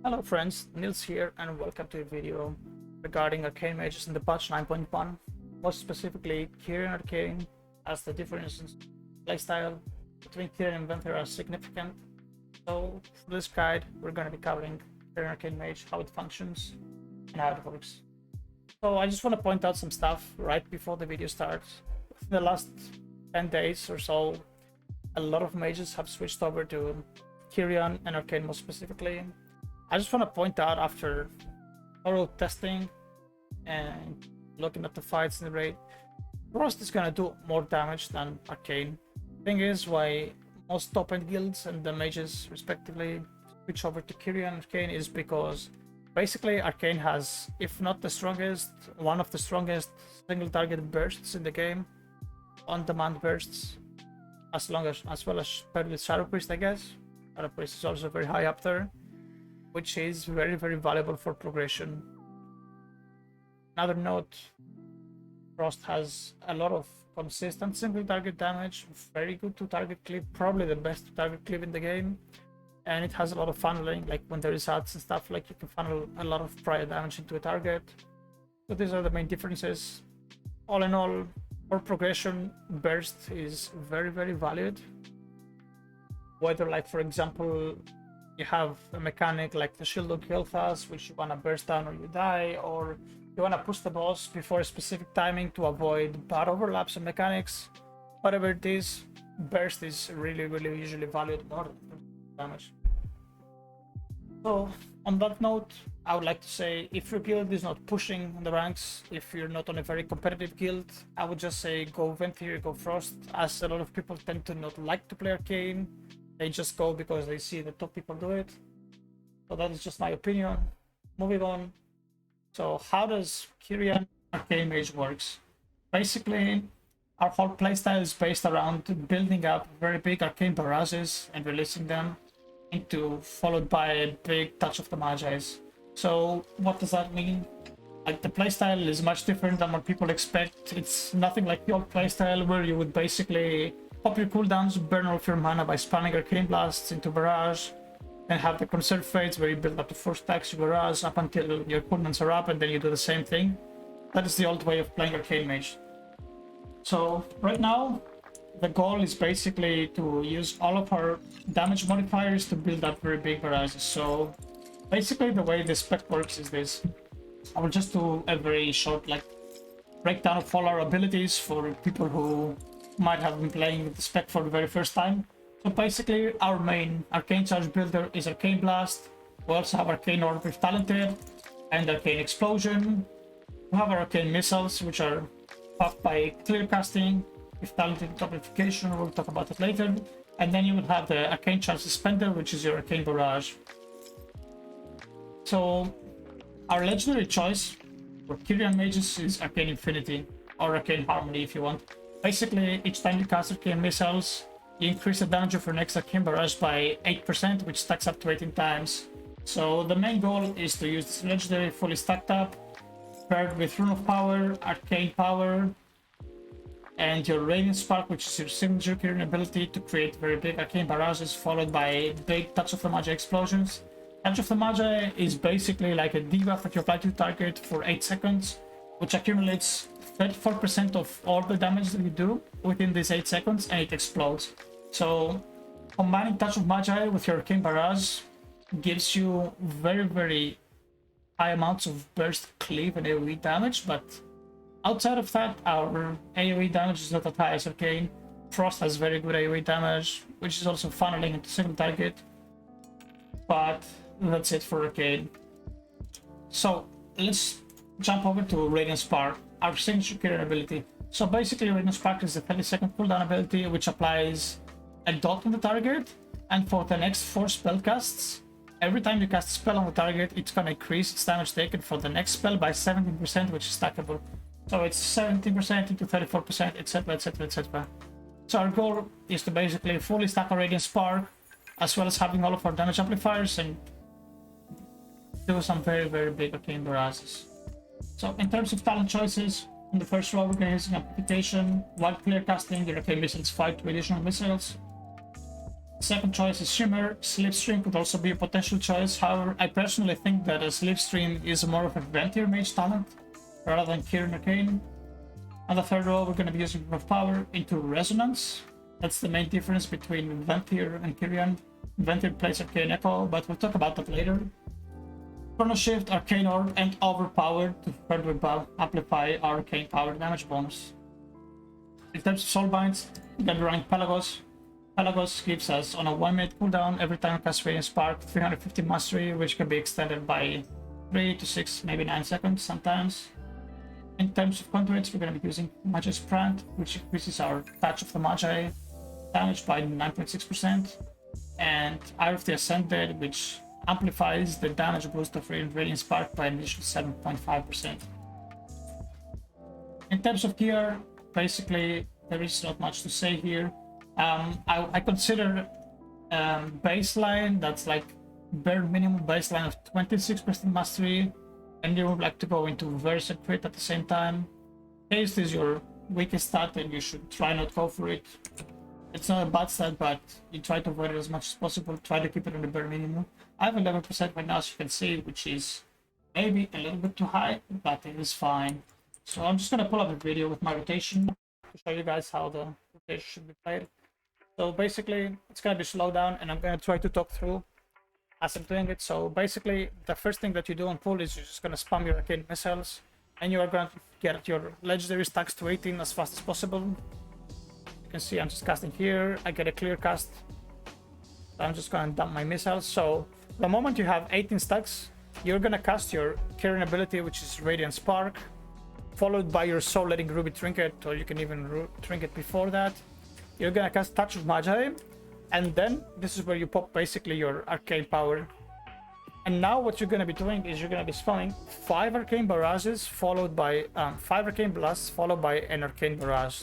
Hello friends, Nils here and welcome to a video regarding arcane mages in the patch 9.1. More specifically, Kyrian Arcane, as the differences in playstyle between Kyrian and Venthyr are significant. So for this guide, we're going to be covering Kyrian Arcane Mage, how it functions and how it works. So I just want to point out some stuff right before the video starts. In the last 10 days or so, a lot of mages have switched over to Kyrian and Arcane more specifically. I just want to point out, after thorough testing and looking at the fights in the raid, Frost is gonna do more damage than Arcane. Thing is, why most top-end guilds and the mages respectively switch over to Kyrian Arcane is because basically Arcane has, if not the strongest, one of the strongest single target bursts in the game, on-demand bursts, as well as paired with Shadow Priest, I guess. Shadow Priest is also very high up there, which is very valuable for progression. Another note, Frost has a lot of consistent single target damage, very good to target clip, probably the best to target clip in the game, and it has a lot of funneling, like when there is ads and stuff, like you can funnel a lot of prior damage into a target. So these are the main differences. All in all, for progression, burst is very valued. Whether, like, for example, you have a mechanic like the shield of Kel'Thas, which you want to burst down or you die, or you want to push the boss before a specific timing to avoid bad overlaps and mechanics. Whatever it is, burst is really usually valued more than damage. So on that note, I would like to say, if your guild is not pushing the ranks, if you're not on a very competitive guild, I would just say go Venthyr, go Frost, as a lot of people tend to not like to play Arcane. They just go because they see the top people do it. So that is just my opinion. Moving on. So how does Kyrian Arcane Mage works? Basically, our whole playstyle is based around building up very big arcane barrages and releasing them, followed by a big touch of the Magi's. So what does that mean? Like, the playstyle is much different than what people expect. It's nothing like the old playstyle where you would basically pop your cooldowns, burn all of your mana by spamming arcane blasts into barrage, and have the conserve fates where you build up to 4 stacks your barrage up until your cooldowns are up, and then you do the same thing. That is the old way of playing Arcane Mage. So right now, the goal is basically to use all of our damage modifiers to build up very big barrages. So basically the way this spec works is this. I will just do a very short breakdown of all our abilities for people who might have been playing with the spec for the very first time. So basically, our main Arcane Charge builder is Arcane Blast. We also have Arcane Orb with Talented and Arcane Explosion. We have our Arcane Missiles, which are buffed by Clear Casting with Talented Amplification. We'll talk about it later. And then you would have the Arcane Charge Suspender, which is your Arcane Barrage. So our legendary choice for Kyrian Mages is Arcane Infinity, or Arcane Harmony if you want. Basically, each time you cast Arcane Missiles, you increase the damage of your next Arcane Barrage by 8%, which stacks up to 18 times. So the main goal is to use this legendary fully stacked up, paired with Rune of Power, Arcane Power, and your Radiant Spark, which is your signature Kyrian ability to create very big Arcane Barrages, followed by big Touch of the Magi explosions. Touch of the Magi is basically like a debuff that you apply to the target for 8 seconds, which accumulates 34% of all the damage that you do within these 8 seconds, and it explodes. So combining Touch of Magi with your Arcane Barrage gives you very high amounts of burst, cleave, and AoE damage, but outside of that, our AoE damage is not that high as Arcane. Frost has very good AoE damage, which is also funneling into single target, but that's it for Arcane. So let's jump over to Radiant Spark, our signature Kyrian ability. So basically, Radiant Spark is a 30-second cooldown ability which applies a dot on the target, and for the next 4 spell casts, every time you cast a spell on the target, it's gonna increase its damage taken for the next spell by 17%, which is stackable. So it's 17% into 34%, etc. So our goal is to basically fully stack our Radiant Spark, as well as having all of our damage amplifiers, and do some very big Arcane Barrages. So in terms of talent choices, in the first row we're going to use Amplification. While clear casting, your Arcane Missiles fight 2 additional missiles. Second choice is Shimmer. Slipstream could also be a potential choice. However, I personally think that a Slipstream is more of a Venthyr Mage talent rather than Kyrian Arcane. On the third row, we're going to be using Proof of Power into Resonance. That's the main difference between Venthyr and Kyrian. Venthyr plays Arcane Echo, but we'll talk about that later. Chrono Shift, Arcane Orb, and Overpower to further amplify our Arcane Power damage bonus. In terms of Soulbinds, we're going to be running Pelagos. Pelagos gives us on a 1 minute cooldown every time we cast Radiant Spark 350 mastery, which can be extended by 3 to 6, maybe 9 seconds sometimes. In terms of conduits, we're going to be using Magi's Brand, which increases our Touch of the Magi damage by 9.6%, and Eye of the Ascended, which amplifies the damage boost of Radiant Spark by an additional 7.5%. In terms of gear, basically there is not much to say here. I consider baseline that's like bare minimum baseline of 26% mastery, and you would like to go into Verse and Crit at the same time. Haste is your weakest stat and you should try not go for it. It's not a bad stat, but you try to avoid it as much as possible. Try to keep it on the bare minimum. I have 11% right now, as you can see, which is maybe a little bit too high, but it is fine. So I'm just going to pull up a video with my rotation to show you guys how the rotation should be played. So basically, it's going to be slow down, and I'm going to try to talk through as I'm doing it. So basically, the first thing that you do on pull is you're just going to spam your arcane missiles, and you are going to get your legendary stacks to 18 as fast as possible. You can see I'm just casting here. I get a clear cast. So I'm just going to dump my missiles. So the moment you have 18 stacks, you're going to cast your Kyrian ability, which is Radiant Spark, followed by your Soul Letting Ruby Trinket, or you can even Trinket before that. You're going to cast Touch of Magi, and then this is where you pop basically your Arcane Power. And now what you're going to be doing is you're going to be spawning 5 Arcane Barrages, followed by 5 Arcane Blasts, followed by an Arcane Barrage.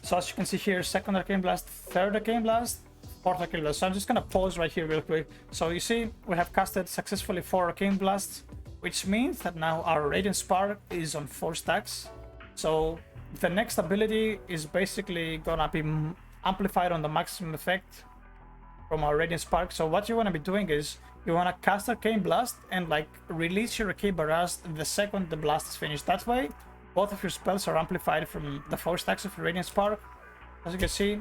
So as you can see here, second Arcane Blast, third Arcane Blast, fourth Arcane Blast. So I'm just going to pause right here real quick. So you see, we have casted successfully 4 Arcane Blasts, which means that now our Radiant Spark is on 4 stacks. So the next ability is basically gonna be amplified on the maximum effect from our Radiant Spark. So what you want to be doing is you want to cast Arcane Blast and like release your Arcane Barrage the second the blast is finished. That way, both of your spells are amplified from the 4 stacks of your Radiant Spark. As you can see,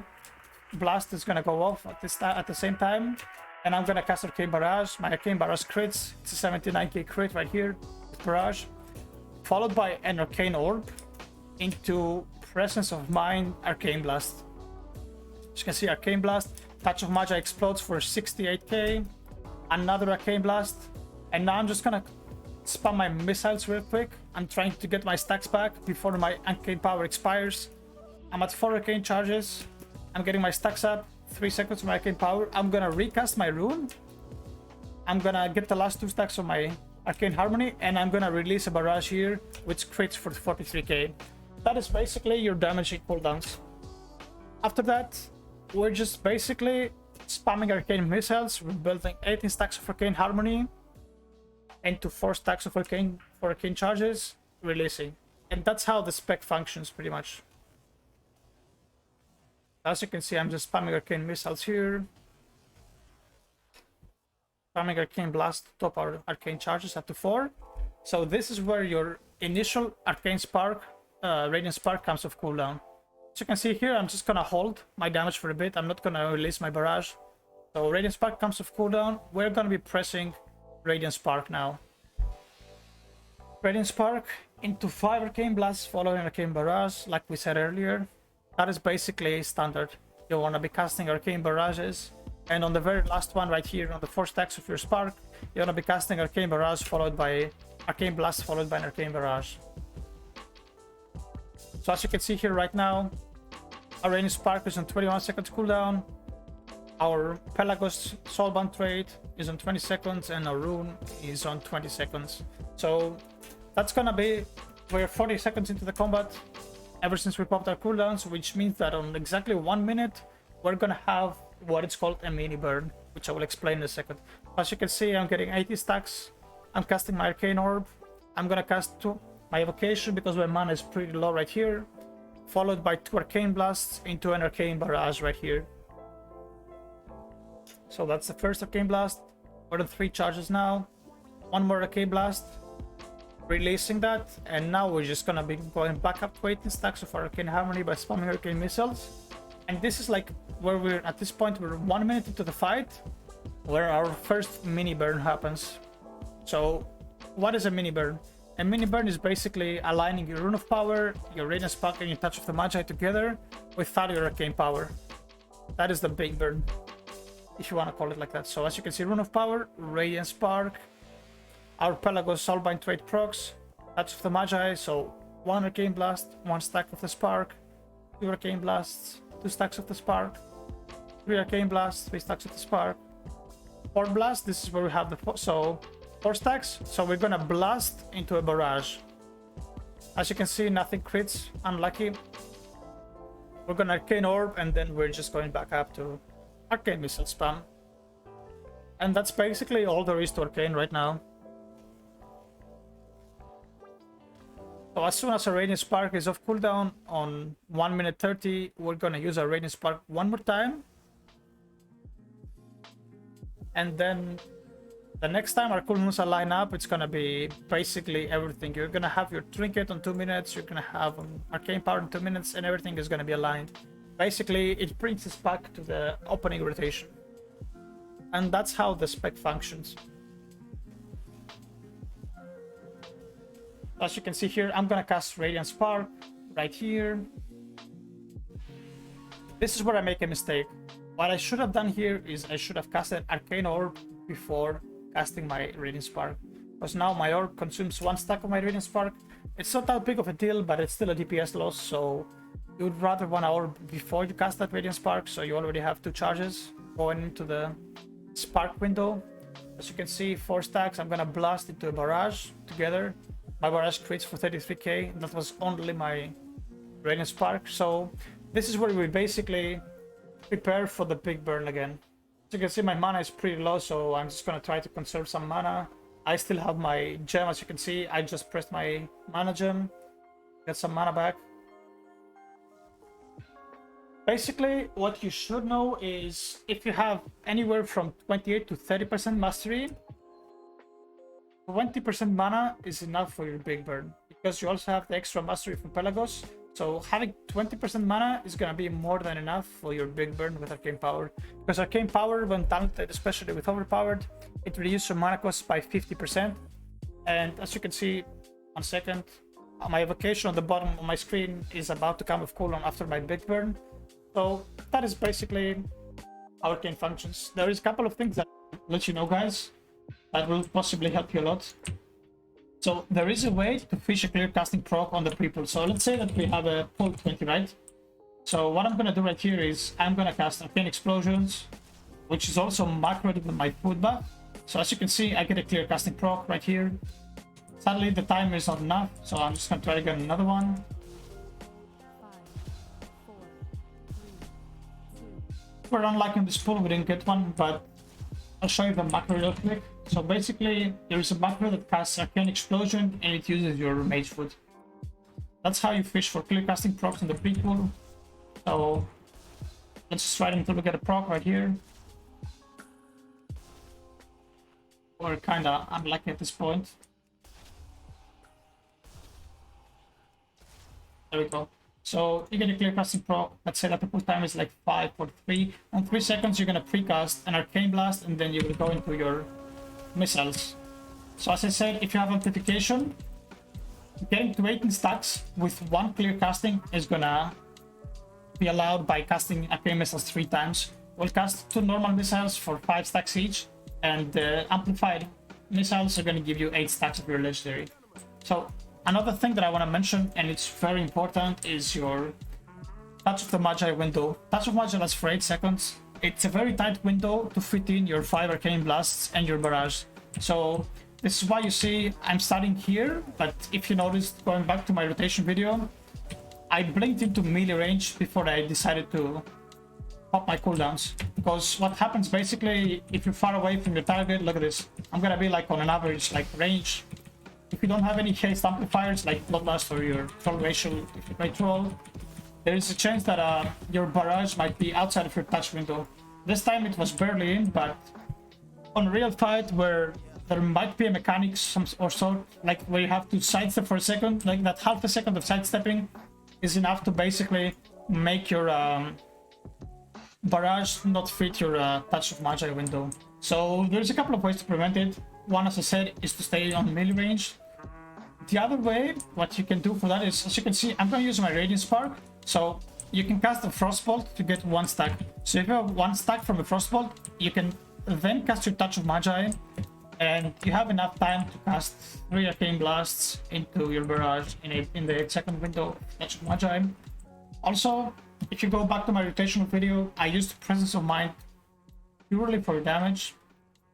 Blast is gonna go off at the same time, and I'm gonna cast Arcane Barrage. My Arcane Barrage crits. It's a 79k crit right here, Barrage, followed by an Arcane Orb into Presence of Mind Arcane Blast. As you can see, Arcane Blast, Touch of Magi explodes for 68k, another Arcane Blast, and now I'm just gonna spam my missiles real quick. I'm trying to get my stacks back before my Arcane Power expires. I'm at 4 Arcane Charges. I'm getting my stacks up, 3 seconds of my Arcane Power. I'm gonna recast my rune. I'm gonna get the last 2 stacks of my Arcane Harmony, and I'm gonna release a barrage here, which crits for 43k. That is basically your damaging cooldowns. After that, we're just basically spamming Arcane Missiles. We're building 18 stacks of Arcane Harmony into 4 stacks of Arcane for Arcane Charges, releasing. And that's how the spec functions pretty much. As you can see, I'm just spamming Arcane Missiles here. Spamming Arcane Blast to top our Arcane Charges up to 4. So this is where your initial Arcane Spark, Radiant Spark comes off cooldown. As you can see here, I'm just gonna hold my damage for a bit. I'm not gonna release my barrage. So Radiant Spark comes off cooldown. We're gonna be pressing Radiant Spark now. Radiant Spark into 5 Arcane Blasts following Arcane Barrage, like we said earlier. That is basically standard. You wanna be casting Arcane Barrages, and on the very last one right here, on the 4 stacks of your Spark, you wanna be casting Arcane Barrage followed by Arcane Blast followed by an Arcane Barrage. So as you can see here right now, our Radiant Spark is on 21 seconds cooldown. Our Pelagos Soulbind trade is on 20 seconds, and our rune is on 20 seconds. So that's gonna be, we're 40 seconds into the combat ever since we popped our cooldowns, which means that on exactly 1 minute, we're gonna have what it's called a mini burn, which I will explain in a second. As you can see, I'm getting 80 stacks. I'm casting my Arcane Orb. I'm gonna cast my Evocation because my mana is pretty low right here. followed by 2 Arcane Blasts into an Arcane Barrage right here. So that's the first Arcane Blast. More than 3 charges now. 1 more Arcane Blast. Releasing that, and now we're just gonna be going back up to 18 stacks of Arcane Harmony by spamming Arcane Missiles. And this is like where we're at this point, we're 1 minute into the fight, where our first mini burn happens. So what is a mini burn? A mini burn is basically aligning your Rune of Power, your Radiant Spark, and your Touch of the Magi together without your Arcane Power. That is the big burn, if you want to call it like that. So as you can see, Rune of Power, Radiant Spark, our Pelagos Soulbind trait procs, Touch of the Magi, so 1 Arcane Blast, 1 stack of the Spark, 2 Arcane Blasts, 2 stacks of the Spark, 3 Arcane Blasts, 3 stacks of the Spark, 4 Blast, this is where we have the 4 stacks, so we're gonna blast into a barrage. As you can see, nothing crits, unlucky. We're gonna Arcane Orb, and then we're just going back up to Arcane Missile spam. And that's basically all there is to Arcane right now. So as soon as our Radiant Spark is off cooldown on 1 minute 30, we're gonna use our Radiant Spark one more time. And then the next time our cooldowns line up, it's gonna be basically everything. You're gonna have your Trinket on 2 minutes, you're gonna have Arcane Power in 2 minutes, and everything is gonna be aligned. Basically, it brings us back to the opening rotation. And that's how the spec functions. As you can see here, I'm gonna cast Radiant Spark right here. This is where I make a mistake. What I should have done here is I should have casted Arcane Orb before casting my Radiant Spark. Because now my Orb consumes 1 stack of my Radiant Spark. It's not that big of a deal, but it's still a DPS loss, so you would rather want to Orb before you cast that Radiant Spark, so you already have 2 charges going into the Spark window. As you can see, 4 stacks, I'm gonna blast into a barrage together. My barrage crits for 33k, that was only my Radiant Spark. So this is where we basically prepare for the big burn again. As you can see, my mana is pretty low, so I'm just gonna try to conserve some mana. I still have my gem, as you can see, I just pressed my mana gem, get some mana back. Basically, what you should know is if you have anywhere from 28 to 30% mastery, 20% mana is enough for your big burn, because you also have the extra mastery from Pelagos. So having 20% mana is gonna be more than enough for your big burn with Arcane Power. Because Arcane Power, when talented, especially with Overpowered, it reduces your mana cost by 50%. And as you can see, 1 second, my evocation on the bottom of my screen is about to come off cooldown after my big burn. So that is basically how Arcane functions. There is a couple of things that I'll let you know, guys, that will possibly help you a lot. So there is a way to fish a clear casting proc on the pre-pull. So let's say that we have a pull 20, right? So what I'm gonna do right here is I'm gonna cast Arcane Explosions, which is also macroed with my food buff. So as you can see, I get a clear casting proc right here. Sadly, the timer is not enough, so I'm just gonna try to get another one. 5, 4, 3, 2. We're unlucky on this pull, we didn't get one, but I'll show you the macro real quick. So basically, there is a macro that casts Arcane Explosion and it uses your Mage Food. That's how you fish for clear casting procs in the pre-pull. So let's just try it until we get a proc right here. We're kinda unlucky at this point. There we go. So you get a clear casting proc. Let's say that the pull time is like 5 or 3. On 3 seconds, you're gonna pre-cast an Arcane Blast and then you will go into your missiles. So as I said, if you have amplification, getting to 18 stacks with 1 clear casting is gonna be allowed by casting Arcane Missiles 3 times. We'll cast 2 normal missiles for 5 stacks each, and the amplified missiles are gonna give you 8 stacks of your legendary. So another thing that I want to mention, and it's very important, is your Touch of the Magi window. Touch of Magi lasts for 8 seconds. It's a very tight window to fit in your 5 Arcane Blasts and your Barrage. So this is why you see I'm starting here, but if you noticed, going back to my rotation video, I blinked into melee range before I decided to pop my cooldowns. Because what happens basically, if you're far away from your target, look at this, I'm gonna be like on an average like range. If you don't have any haste amplifiers like Bloodlust or your Troll Racial, if you play Troll, there is a chance that your barrage might be outside of your touch window. This time it was barely in, but on a real fight where there might be a mechanic or sort, like where you have to sidestep for a second, like that half a second of sidestepping is enough to basically make your barrage not fit your touch of magi window. So there's a couple of ways to prevent it. One, as I said, is to stay on melee range. The other way, what you can do for that is, as you can see, I'm going to use my Radiant Spark. So you can cast a Frostbolt to get 1 stack. So if you have 1 stack from a Frostbolt, you can then cast your Touch of Magi, and you have enough time to cast 3 Arcane Blasts into your barrage in the second window of Touch of Magi. Also, if you go back to my rotational video, I used Presence of Mind purely for damage.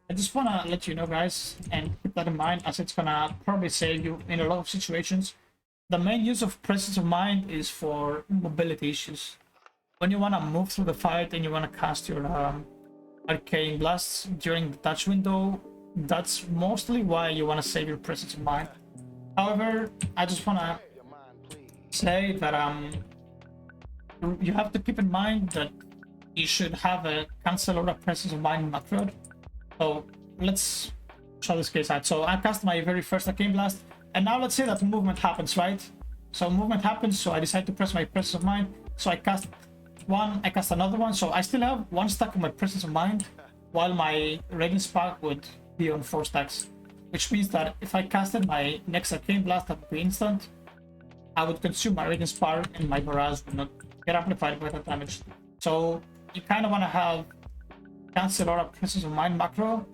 I just want to let you know, guys, and keep that in mind, as it's gonna probably save you in a lot of situations. The main use of Presence of Mind is for mobility issues. When you want to move through the fight and you want to cast your Arcane Blasts during the touch window, that's mostly why you want to save your Presence of Mind. However, I just want to say that you have to keep in mind that you should have a cancel or a Presence of Mind macro. So let's show this case out. So I cast my very first Arcane Blast, and now let's say that movement happens, right? So movement happens, so I decide to press my Presence of Mind. So I cast one, I cast another one, so I still have 1 stack of my Presence of Mind, while my Radiant Spark would be on 4 stacks. Which means that if I casted my next Arcane Blast, that would be instant. I would consume my Radiant Spark and my barrage would not get amplified by that damage. So you kind of want to have cancel or a Presence of Mind macro,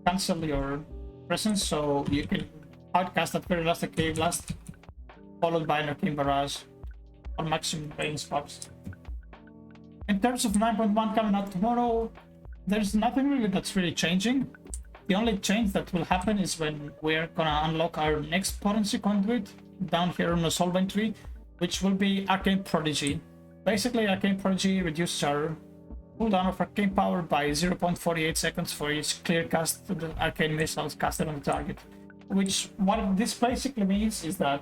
cancel your presence, so you can outcast that very last Arcane Blast, followed by an Arcane Barrage on maximum Radiant Sparks. In terms of 9.1 coming out tomorrow, there's nothing really that's really changing. The only change that will happen is when we're gonna unlock our next potency conduit down here on the Soulbind tree, which will be Arcane Prodigy. Basically, Arcane Prodigy reduces our cooldown of Arcane Power by 0.48 seconds for each clear cast of the Arcane Missiles casted on the target. Which, what this basically means is that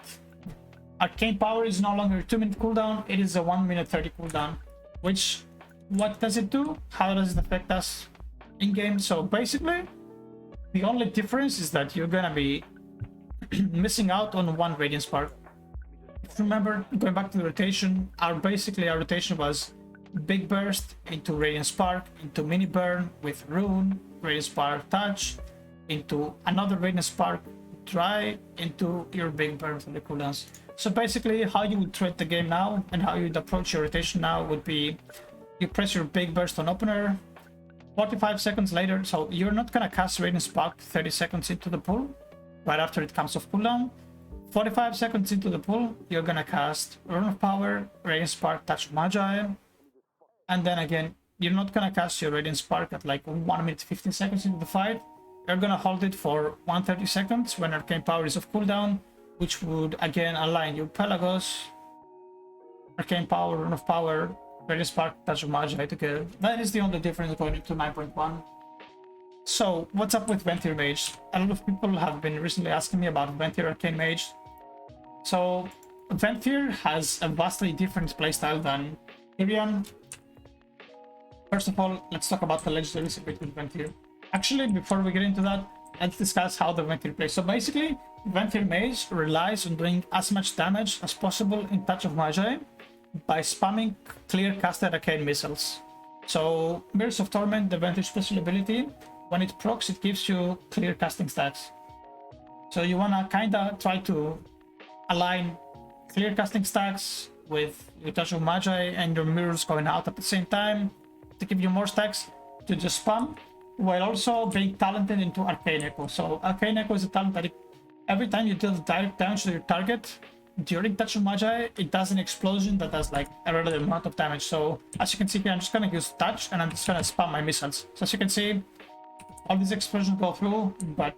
Arcane Power is no longer a 2-minute cooldown, it is a 1-minute 30 cooldown. Which, what does it do? How does it affect us in-game? So basically, the only difference is that you're gonna be missing out on 1 Radiant Spark. If you remember, going back to the rotation, our rotation was Big Burst into Radiant Spark, into Mini Burn with Rune, Radiant Spark Touch, into another Radiant Spark Dry, into your Big Burn from the cooldowns. So basically, how you would treat the game now and how you'd approach your rotation now would be, you press your Big Burst on opener, 45 seconds later, so you're not gonna cast Radiant Spark 30 seconds into the pool, right after it comes off cooldown. 45 seconds into the pool, you're gonna cast Rune of Power, Radiant Spark, Touch of Magi, and then again, you're not gonna cast your Radiant Spark at like 1 minute 15 seconds into the fight. You're gonna hold it for 130 seconds when Arcane Power is off cooldown, which would again align your Pelagos, Arcane Power, Rune of Power, Radiant Spark, Touch of Magi together. That is the only difference going into 9.1. So, what's up with Venthyr Mage? A lot of people have been recently asking me about Venthyr Arcane Mage. So, Venthyr has a vastly different playstyle than Kyrian. First of all, let's talk about the legendary secret with Venthyr. Actually, before we get into that, let's discuss how the Venthyr plays. So basically, Venthyr Mage relies on doing as much damage as possible in Touch of Magi by spamming clear casted Arcane Missiles. So, Mirrors of Torment, the Venthyr special ability, when it procs, it gives you clear casting stats. So you wanna kinda try to align clear casting stacks with your Touch of Magi and your mirrors going out at the same time to give you more stacks to just spam, while also being talented into Arcane Echo. So Arcane Echo is a talent that every time you deal direct damage to your target during Touch of Magi, it does an explosion that does like a relative amount of damage. So as you can see here, I'm just gonna use Touch and I'm just gonna spam my missiles. So as you can see, all these explosions go through, but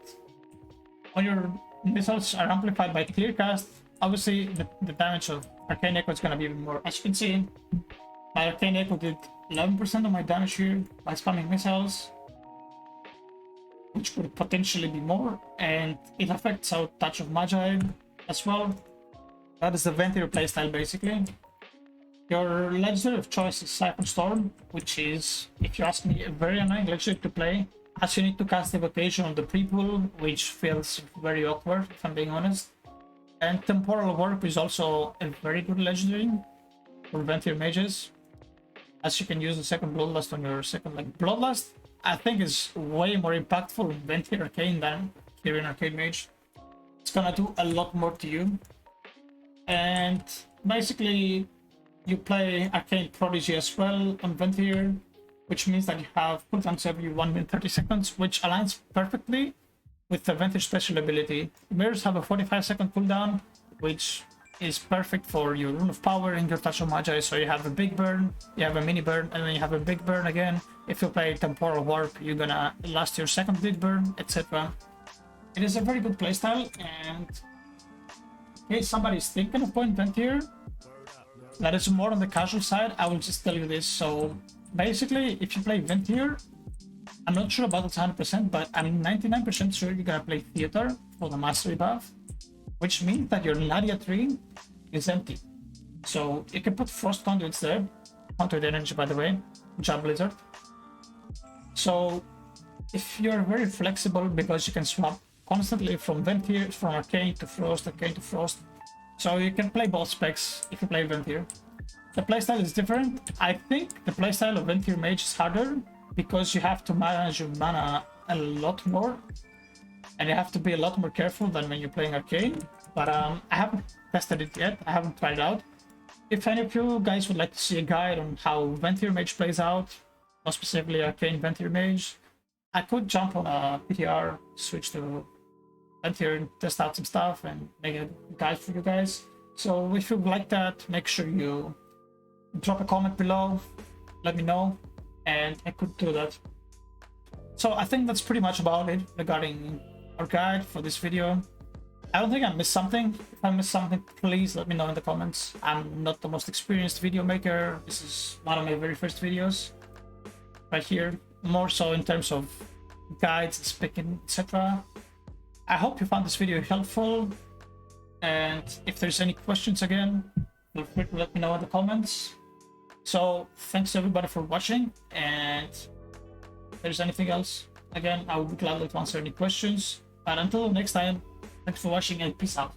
when your missiles are amplified by clear cast, obviously the damage of Arcane Echo is gonna be even more. As you can see, my Arcane Echo did 11% of my damage here by spamming missiles, which could potentially be more, and it affects our Touch of Magi as well. That is the Venthyr playstyle basically. Your legendary of choice is Siphon Storm, which is, if you ask me, a very annoying legendary to play, as you need to cast Evocation on the pre-pull, which feels very awkward, if I'm being honest. And Temporal Warp is also a very good legendary for Venthyr mages, as you can use the second Bloodlust on your second, like, Bloodlust, I think is way more impactful in Venthyr Arcane than Kyrian Arcane Mage. It's gonna do a lot more to you. And basically, you play Arcane Prodigy as well on Venthyr, which means that you have cooldowns every 1 minute 30 seconds, which aligns perfectly with the Venthyr special ability. Mirrors have a 45-second cooldown, which is perfect for your Rune of Power and your Touch of Magi. So you have a big burn, you have a mini burn, and then you have a big burn again. If you play Temporal Warp, you're gonna last your second big burn, etc. It is a very good playstyle, and in case somebody's thinking of playing Venthyr, that is more on the casual side, I will just tell you this. So basically, if you play Venthyr, I'm not sure about it 100%, but I'm 99% sure you're gonna play Theater for the mastery buff, which means that your Nadia tree is empty. So you can put Frost Conduits there, countered energy by the way, job Blizzard. So if you're very flexible, because you can swap constantly from Venthyr, from Arcane to Frost, Arcane to Frost, so you can play both specs if you play Venthyr. The playstyle is different. I think the playstyle of Venthyr Mage is harder because you have to manage your mana a lot more, and you have to be a lot more careful than when you're playing Arcane. But I haven't tested it yet. I haven't tried it out. If any of you guys would like to see a guide on how Venthyr Mage plays out, more specifically Arcane Venthyr Mage, I could jump on a PTR, switch to Venthyr and test out some stuff and make a guide for you guys. So if you like that, make sure you drop a comment below, let me know, and I could do that. So I think that's pretty much about it regarding our guide for this video. I don't think I missed something. If I missed something, please let me know in the comments. I'm not the most experienced video maker. This is one of my very first videos right here, more so in terms of guides, speaking, etc. I hope you found this video helpful, and if there's any questions again, feel free to let me know in the comments. So thanks everybody for watching, and if there's anything else, again, I will be glad to answer any questions. But until next time, thanks for watching and peace out.